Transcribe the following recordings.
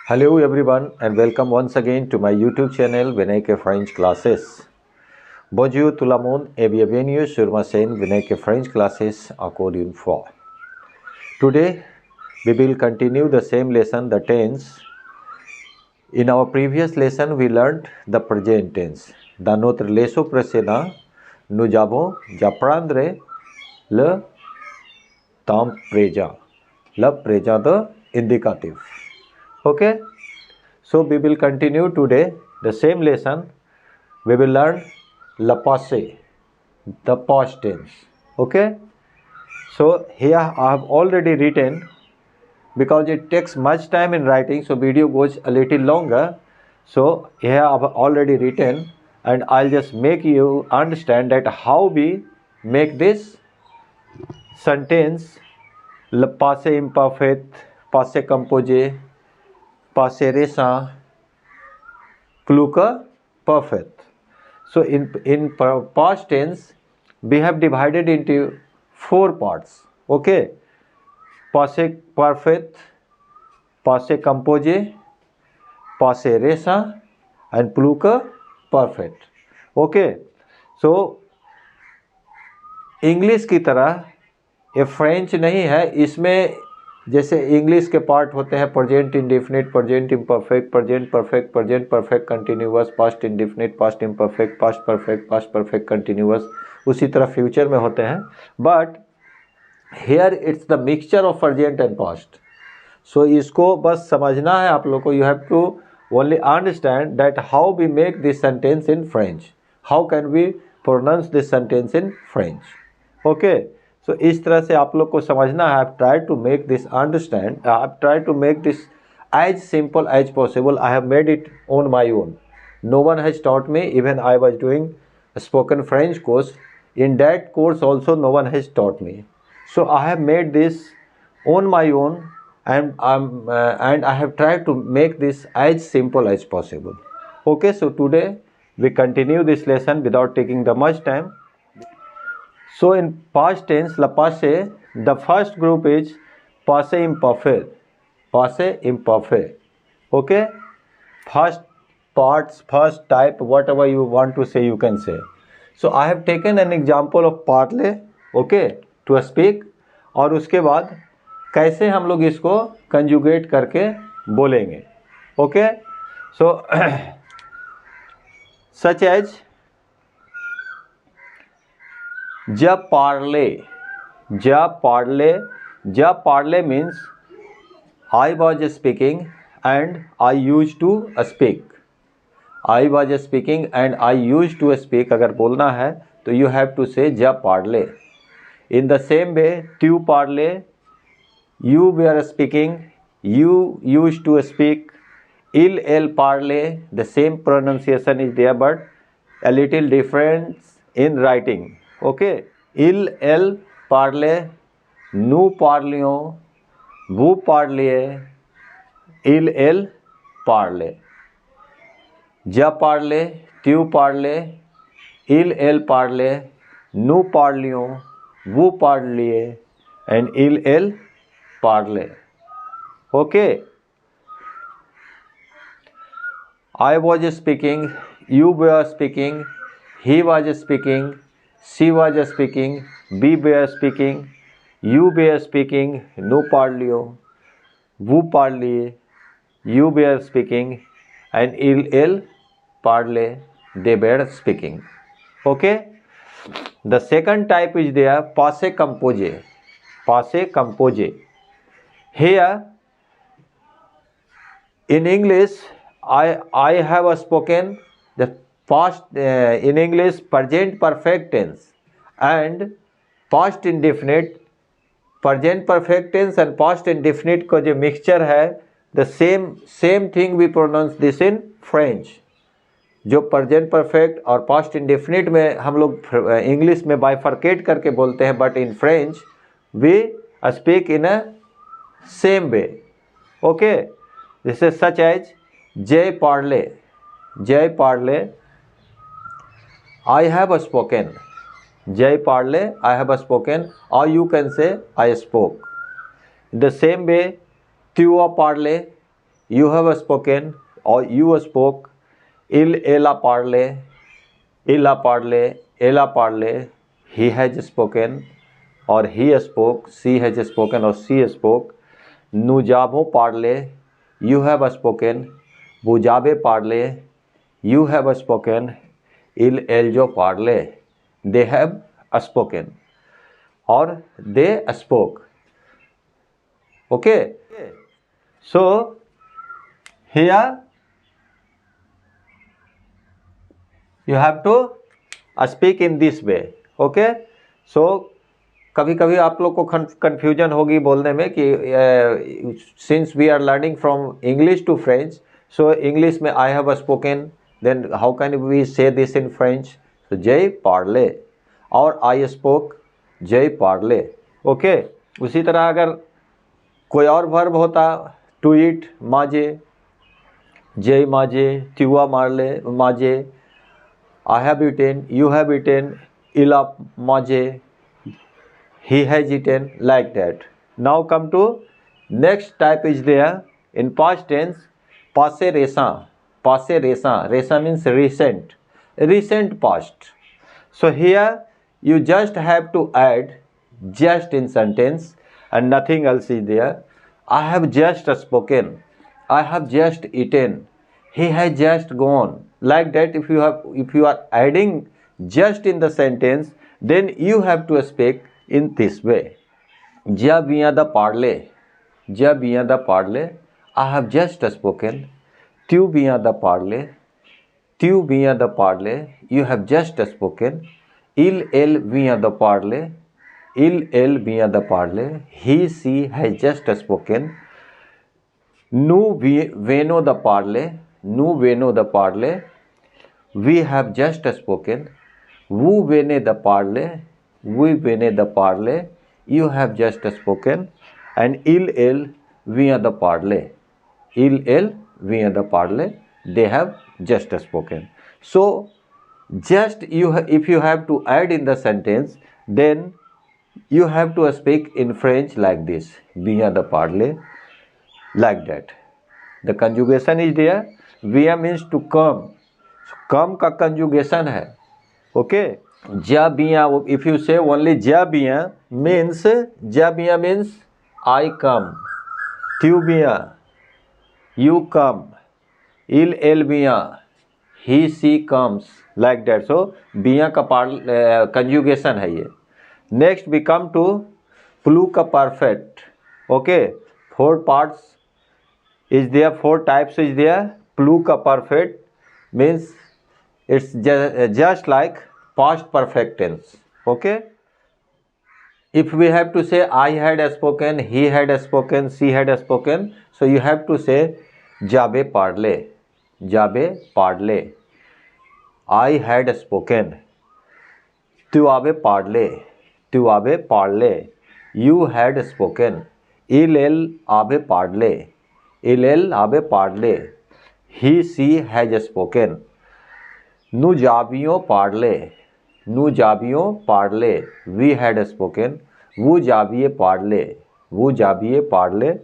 Hello everyone and welcome once again to my YouTube channel Vinay Ke French Classes. Bonjour tout le monde et bienvenue sur ma chaîne Vinay Ke French Classes encore une fois. Today we will continue the same lesson, the tense. In our previous lesson we learned the present tense. Dans notre leçon précédent, nous avons appris le temps présent, le présent indicatif. Okay, so we will continue today the same lesson. We will learn le passé, the past tense. Okay, so here I have already written, because it takes much time in writing, so video goes a little longer. So here I have already written, and I'll just make you understand that how we make this sentence le passé imparfait, passé composé, passé récent, plural perfect. So in past tense we have divided into 4 parts. Okay, passé perfect, passé composé, passé récent and plural perfect. Okay, so English की तरह ये French नहीं है. इसमें जैसे English के part होते हैं present indefinite, present imperfect, present perfect, present perfect continuous, past indefinite, past imperfect, past perfect continuous, उसी तरह फ्यूचर में होते हैं. But here it's the mixture of present and past. So इसको बस समझना है आप लोग को. You have to only understand that how we make this sentence in French, how can we pronounce this sentence in French. Okay, so इस तरह से आप लोग को समझना है. I have try to make this understand, I have try to make this as simple as possible. I have made it on my own. No one has taught me. Even I was doing spoken French course. In that course also no one has taught me. So I have made this on my own, and I have tried to make this as simple as possible. Okay, so today we continue this lesson without taking the much time. So in past tense, le passé, the first group is passé imparfait. Passé imparfait. Okay, first parts, first type, whatever you want to say, you can say. So I have taken an example of parler, okay, to speak. और उसके बाद कैसे हम लोग इसको conjugate करके बोलेंगे. Okay, सो such as जब पार्ले, जब पार्ले, जब पार्ले means I was speaking and I use to speak. I was speaking and I used to speak. अगर बोलना है तो you have to say जब parle. In the same way, tu parle, you were speaking, you used to speak. Il parle, the same pronunciation is there but a little difference in writing. Okay, il parle, nous parlions, vous parliez, il parle. जब पार्ले, त्यू पार्ले, इल पार्ले, नू पार्लियों, वो पार्लिए and इल पार्ले. Okay, I was speaking, you were speaking, he was speaking, she was speaking, we were speaking, you were speaking, नू पार्लियो, वो पार्लिए, you were speaking and il parle, they were speaking. Okay, the second type is there passé composé. Passé composé. Here in English I have spoken the past in English present perfect tense and past indefinite. present perfect tense and past indefinite का जो mixture है, the same thing we pronounce this in French. जो present perfect और past indefinite में हम लोग English में bifurcate करके बोलते हैं, but in French we speak in a same way. Okay, this is such as j'ai parlé, j'ai parlé, I have spoken. j'ai parlé, I have spoken, or you can say I spoke. The same way tu as parlé, you have spoken or you spoke, ella parle, ella parle, ella parle, he has spoken or he spoke, she has spoken or she spoke, nujabo parle, you have spoken, bujabe parle, you have spoken, il eljo parle, they have spoken or they spoke. Okay, so here you have to speak in this way. Okay, so कभी कभी आप लोग को confusion होगी बोलने में कि since we are learning from English to French, so English में I have spoken, then how can we say this in French, so जय पार्ले, और आई स्पोक जय पार्ले. ओके, उसी तरह अगर कोई और वर्ब होता, टू ईट माजे, जय माजे, त्युआ मारले माजे, I have eaten, you have eaten, इला माजे, he has eaten, like that. Now come to next type is there in past tense, passé récent. Passé récent, récent means recent, recent past. So here you just have to add just in sentence and nothing else is there. I have just spoken, I have just eaten, he has just gone, like that. If you are adding just in the sentence, then you have to speak in this way. Ja bien the parle, ja bien the parle, I have just spoken, tu bien the parle, tu bien the parle, you have just spoken, il elle bien the parle, il elle bien the parle, he she has just spoken, nous venons de parler, nous venons de parler, we have just spoken, vous venez de parler, we venez de parler, you have just spoken, and il elle vient de parler, il elle vient de parler, they have just spoken. So just if you have to add in the sentence, then you have to speak in French like this, vient de parler, like that. The conjugation is there. Vient means to come, so come का conjugation है. Okay, ja bien, if you say only ja bien means, ja bien means I come, tu bien you come, il elle bien he she comes, like that. So bien का conjugation है ये. Next we come to pluperfect. Okay, 4 parts is there, 4 types is there. Pluperfect means it's just like past perfect tense. Okay, if we have to say I had spoken, he had spoken, she had spoken, so you have to say jabe parle, jabe parle, I had spoken, tu ave parle, tu ave parle, you had spoken, il elle ave parle, il elle ave parle, he she has spoken, nous avions parlé, nous avions parlé, we had spoken, vous aviez parlé, vous aviez parlé,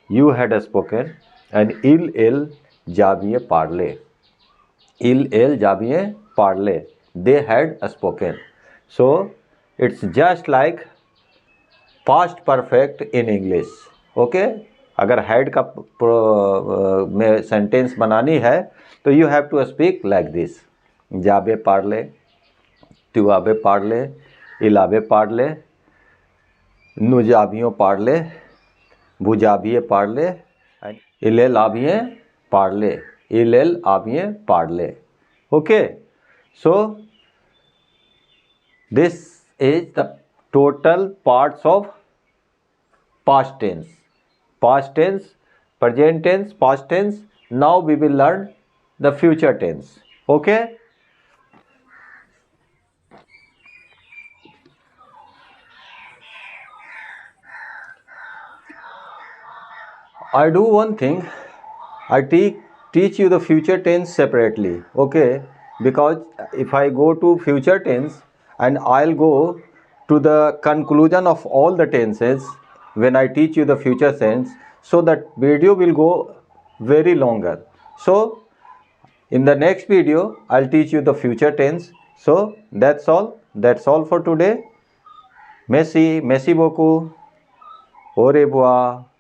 you had spoken, and il elle j'aviez parlé, il elle j'aviez parlé, they had spoken. So it's just like past perfect in English. Okay, अगर had का में sentence बनानी है तो you have to speak like this. जाबे Parle, तुआबे Parle, इलाबे Parle, नुजाबियों Parle, भुजाबिये Parle, इलेल आबिये Parle, इलेल आबिये Parle. Okay, so this is the total parts of past tense. Past tense, present tense, past tense. Now we will learn the future tense. Okay. I do one thing, I teach you the future tense separately. Okay, because if I go to future tense and I'll go to the conclusion of all the tenses when I teach you the future tense, so that video will go very longer. So in the next video I'll teach you the future tense. So that's all for today. Merci beaucoup. Au revoir.